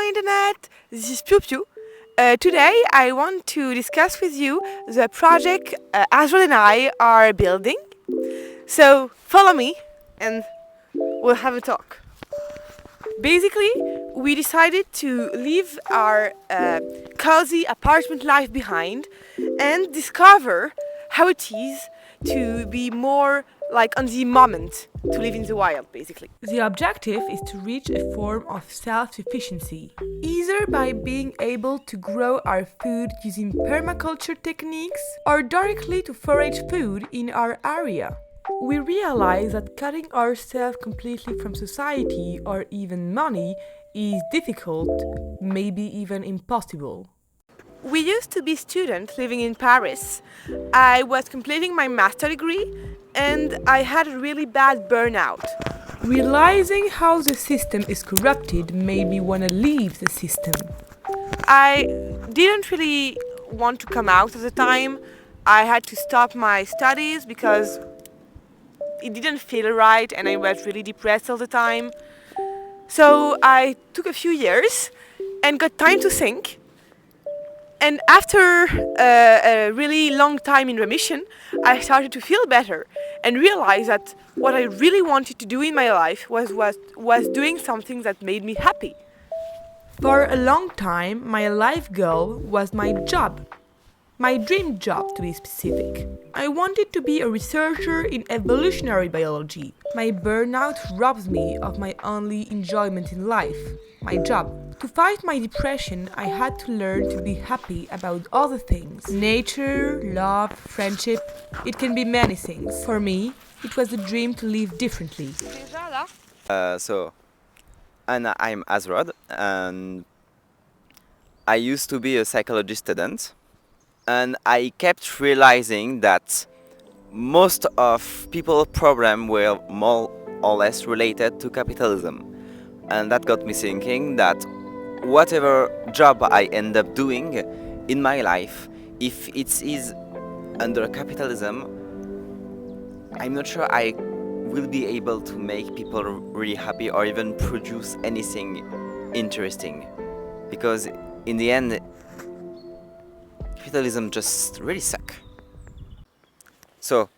Hello Internet, this is PiouPiou. Today I want to discuss with you the project Azrod and I are building. So follow me and we'll have a talk. Basically, we decided to leave our cozy apartment life behind and discover how it is to be more like on the moment, to live in the wild, basically. The objective is to reach a form of self-sufficiency, either by being able to grow our food using permaculture techniques or directly to forage food in our area. We realize that cutting ourselves completely from society or even money is difficult, maybe even impossible. We used to be students living in Paris. I was completing my master degree and I had a really bad burnout. Realizing how the system is corrupted made me want to leave the system. I didn't really want to come out at the time. I had to stop my studies because it didn't feel right and I was really depressed all the time. So I took a few years and got time to think. And after a really long time in remission, I started to feel better and realized that what I really wanted to do in my life was doing something that made me happy. For a long time, my life goal was my job. My dream job, to be specific. I wanted to be a researcher in evolutionary biology. My burnout robs me of my only enjoyment in life, my job. To fight my depression, I had to learn to be happy about other things. Nature, love, friendship, it can be many things. For me, it was a dream to live differently. And I'm Azrod, and I used to be a psychology student, and I kept realizing that most of people's problems were more or less related to capitalism. And that got me thinking that whatever job I end up doing in my life, if it is under capitalism, I'm not sure I will be able to make people really happy or even produce anything interesting. Because in the end, capitalism just really sucks. So,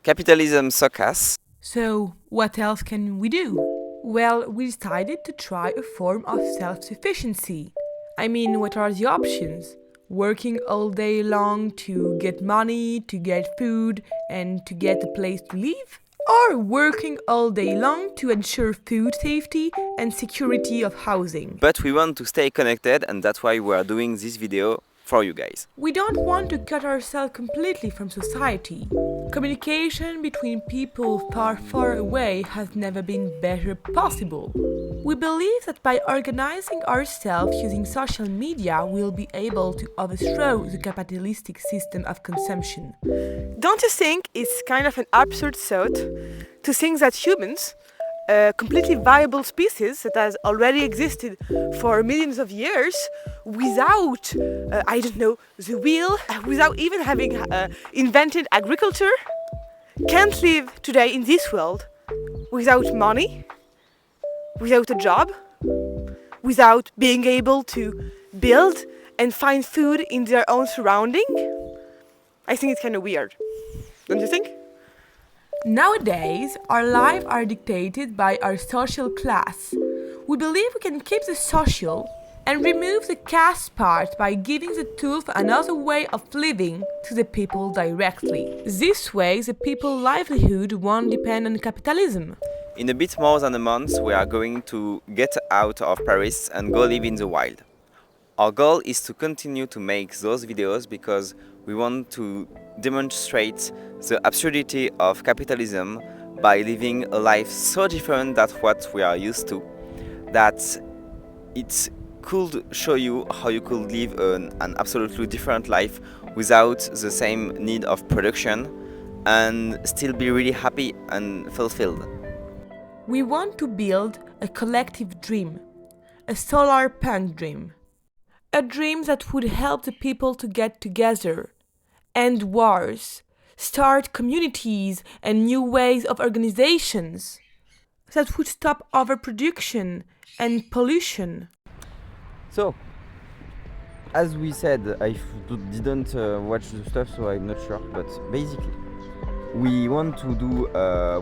capitalism sucks us. So, what else can we do? Well, we decided to try a form of self-sufficiency. I mean, what are the options? Working all day long to get money, to get food, and to get a place to live? Or working all day long to ensure food safety and security of housing? But we want to stay connected, and that's why we are doing this video for you guys. We don't want to cut ourselves completely from society. Communication between people far, far away has never been better possible. We believe that by organizing ourselves using social media, we'll be able to overthrow the capitalistic system of consumption. Don't you think it's kind of an absurd thought to think that humans, a completely viable species that has already existed for millions of years, without, the wheel, without even having invented agriculture, can't live today in this world without money, without a job, without being able to build and find food in their own surrounding? I think it's kind of weird, don't you think? Nowadays, our lives are dictated by our social class. We believe we can keep the social and remove the caste part by giving the tool for another way of living to the people directly. This way, the people's livelihood won't depend on capitalism. In a bit more than a month, we are going to get out of Paris and go live in the wild. Our goal is to continue to make those videos because we want to demonstrate the absurdity of capitalism by living a life so different than what we are used to, that it could show you how you could live an absolutely different life without the same need of production and still be really happy and fulfilled. We want to build a collective dream, a solar punk dream. A dream that would help the people to get together, end wars, start communities and new ways of organizations, that would stop overproduction and pollution. So, as we said, I didn't watch the stuff, so I'm not sure. But basically, we want to do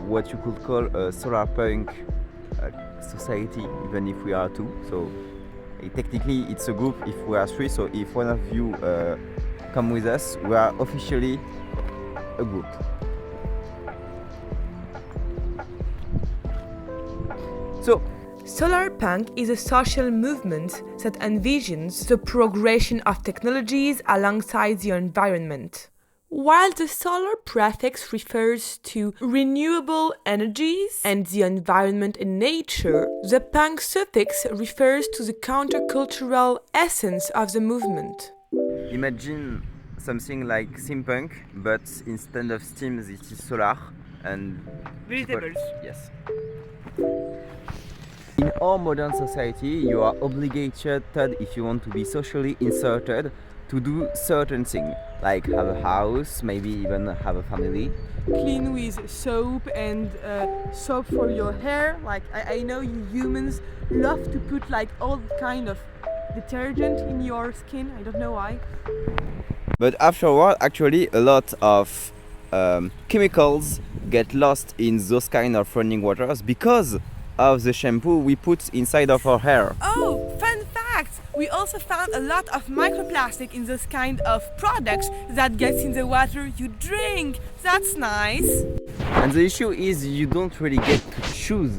what you could call a solar punk society, even if we are two. So, technically, it's a group if we are three. So, if one of you come with us, we are officially a group. So, Solarpunk is a social movement that envisions the progression of technologies alongside the environment. While the solar prefix refers to renewable energies and the environment and nature, the punk suffix refers to the countercultural essence of the movement. imagine something like steampunk, but instead of steam, this is solar and Vegetables. Yes. In our modern society, you are obligated, if you want to be socially inserted, to do certain things, like have a house, maybe even have a family. Clean with soap and soap for your hair. Like I know you humans love to put like all kind of detergent in your skin. I don't know why. But afterward, actually, a lot of chemicals get lost in those kind of running waters because of the shampoo we put inside of our hair. Oh, fun fact! We also found a lot of microplastic in those kind of products that gets in the water you drink. That's nice. And the issue is you don't really get to choose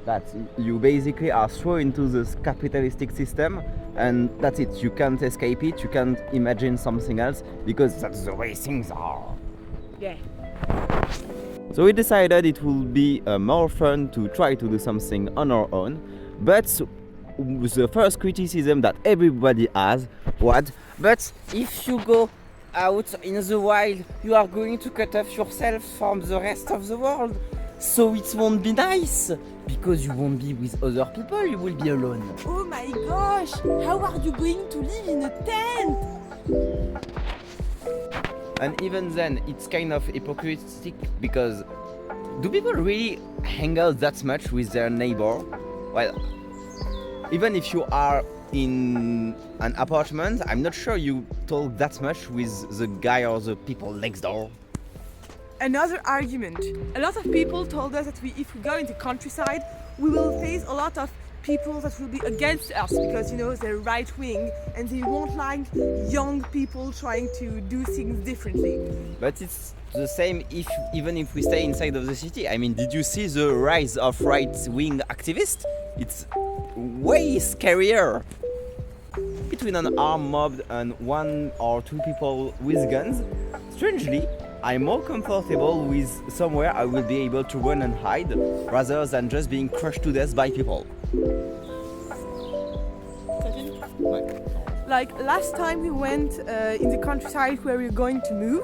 that. You basically are thrown into this capitalistic system, and that's it. You can't escape it. You can't imagine something else because that's the way things are. Yeah. So we decided it would be more fun to try to do something on our own. But the first criticism that everybody has was, but if you go out in the wild, you are going to cut off yourself from the rest of the world. So it won't be nice, because you won't be with other people, you will be alone. Oh my gosh! How are you going to live in a tent? And even then, it's kind of hypocritical, because do people really hang out that much with their neighbor? Well, even if you are in an apartment, I'm not sure you talk that much with the guy or the people next door. Another argument. A lot of people told us that if we go into countryside, we will face a lot of people that will be against us because, you know, they're right wing and they won't like young people trying to do things differently. But it's the same even if we stay inside of the city. I mean, did you see the rise of right-wing activists? It's way scarier. Between an armed mob and one or two people with guns, strangely, I'm more comfortable with somewhere I will be able to run and hide rather than just being crushed to death by people. Like last time we went in the countryside where we were going to move,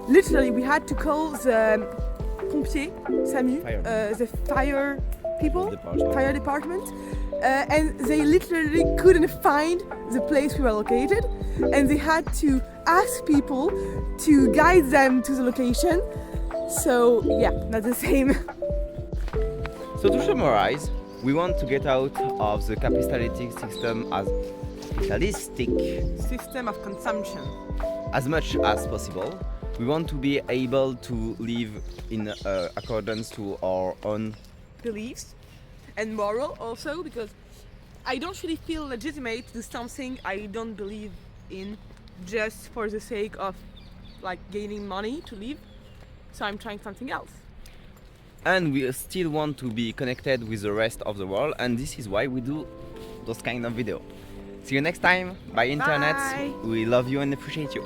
literally we had to call the pompiers, SAMU, the fire people, fire department, and they literally couldn't find the place we were located, and they had to ask people to guide them to the location. So yeah, not the same. So to summarize, we want to get out of the capitalistic system System of consumption. as much as possible. We want to be able to live in accordance to our own Beliefs and moral also, because I don't really feel legitimate to do something I don't believe in just for the sake of like gaining money to live. So I'm trying something else. and we still want to be connected with the rest of the world, and this is why we do those kind of video. See you next time. Bye internet. Bye. We love you and appreciate you.